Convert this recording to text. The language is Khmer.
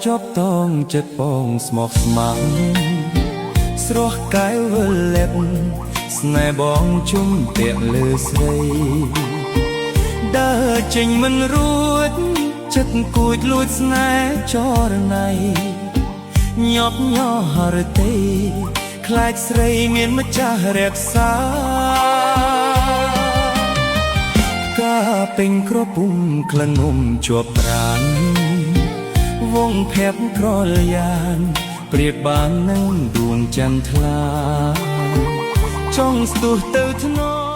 ជាប់តងចិត្តបងស្មោកស្ម័គ្រស្រស់កាយវិលលិបស្នេហ៍បងជុំពាក់លើស្រីដើរចេញមិនរួចចិត្តគួចលួចស្នេហ៍ចរណៃញាប់ញ័រហរទេខ្លាចស្រីមានម្ចាស់រក្សាកាពេញក្រពុំក្លិនងំជាប់ប្រាណវងភែបក្រលយ៉ានប្រៀបបាននឹងដួងចន្ទថ្លាចង់ស្ទុះទៅធ្នម